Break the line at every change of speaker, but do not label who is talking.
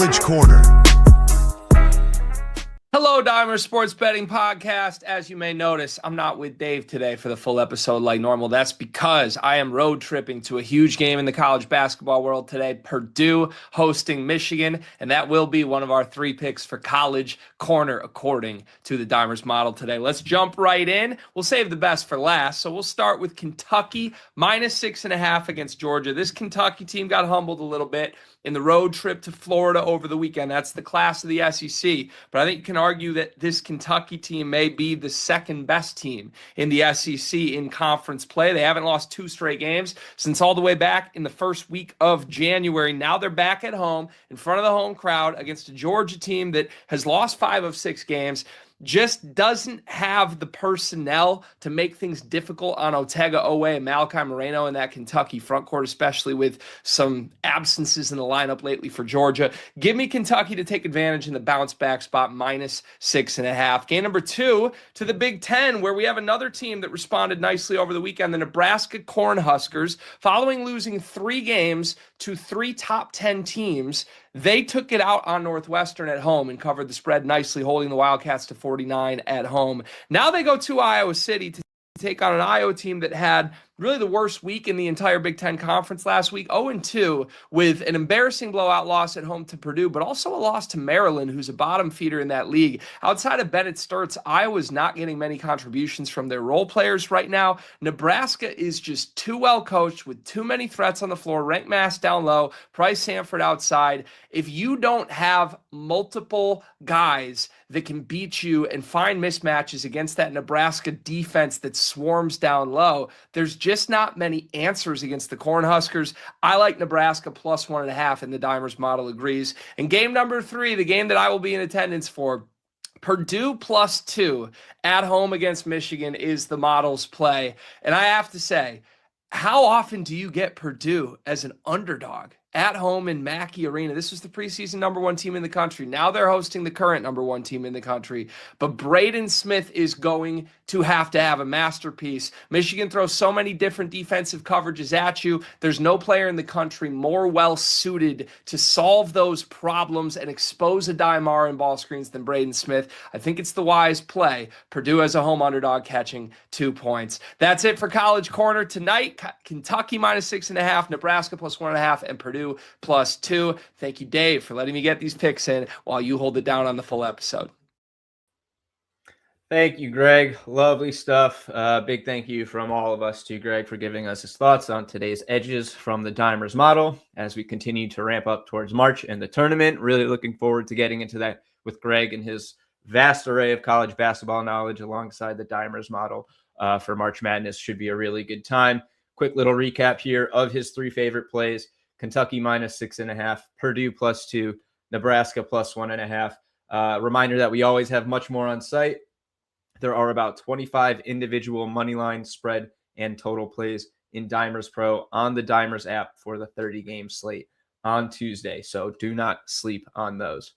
College Corner.
Hello, Dimer Sports Betting Podcast. As you may notice, I'm not with Dave today for the full episode like normal. That's because I am road tripping to a huge game in the college basketball world today. Purdue hosting Michigan, and that will be one of our 3 picks for College Corner according to the Dimers model today. Let's jump right in. We'll save the best for last. So we'll start with Kentucky minus 6.5 against Georgia. This Kentucky team got humbled a little bit in the road trip to Florida over the weekend. That's the class of the SEC. But I think you can argue that this Kentucky team may be the second best team in the SEC in conference play. They haven't lost 2 straight games since all the way back in the first week of January. Now they're back at home in front of the home crowd against a Georgia team that has lost 5 of 6 games. Just doesn't have the personnel to make things difficult on Otega Oweh and Malachi Moreno in that Kentucky front court, especially with some absences in the lineup lately for Georgia. Give me Kentucky to take advantage in the bounce back spot, minus 6.5. Game number 2 to the Big Ten, where we have another team that responded nicely over the weekend, the Nebraska Cornhuskers. Following losing 3 games to 3 top 10 teams, they took it out on Northwestern at home and covered the spread nicely, holding the Wildcats to 49 at home. Now they go to Iowa City to take on an Iowa team that had really the worst week in the entire Big Ten Conference last week, 0-2, with an embarrassing blowout loss at home to Purdue, but also a loss to Maryland, who's a bottom feeder in that league. Outside of Bennett Sturts, Iowa's not getting many contributions from their role players right now. Nebraska is just too well coached with too many threats on the floor, ranked mass down low, Price Sanford outside. If you don't have multiple guys that can beat you and find mismatches against that Nebraska defense that swarms down low, there's just not many answers against the Cornhuskers. I like Nebraska plus 1.5, and the Dimers model agrees. And game number 3, the game that I will be in attendance for, Purdue plus 2 at home against Michigan is the model's play. And I have to say, how often do you get Purdue as an underdog at home in Mackey Arena? This was the preseason number 1 team in the country. Now they're hosting the current number 1 team in the country. But Braden Smith is going to have a masterpiece. Michigan throws so many different defensive coverages at you. There's no player in the country more well-suited to solve those problems and expose a Dimar in ball screens than Braden Smith. I think it's the wise play. Purdue as a home underdog catching 2 points. That's it for College Corner tonight. Kentucky minus 6.5, Nebraska plus 1.5, and Purdue plus 2. Thank you, Dave, for letting me get these picks in while you hold it down on the full episode.
Thank you, Greg. Lovely stuff. Big thank you from all of us to Greg for giving us his thoughts on today's edges from the Dimers model as we continue to ramp up towards March and the tournament. Really looking forward to getting into that with Greg and his vast array of college basketball knowledge alongside the Dimers model for March Madness. Should be a really good time. Quick little recap here of his 3 favorite plays. Kentucky minus 6.5, Purdue plus 2, Nebraska plus 1.5. Reminder that we always have much more on site. There are about 25 individual moneyline, spread, and total plays in Dimers Pro on the Dimers app for the 30-game slate on Tuesday. So do not sleep on those.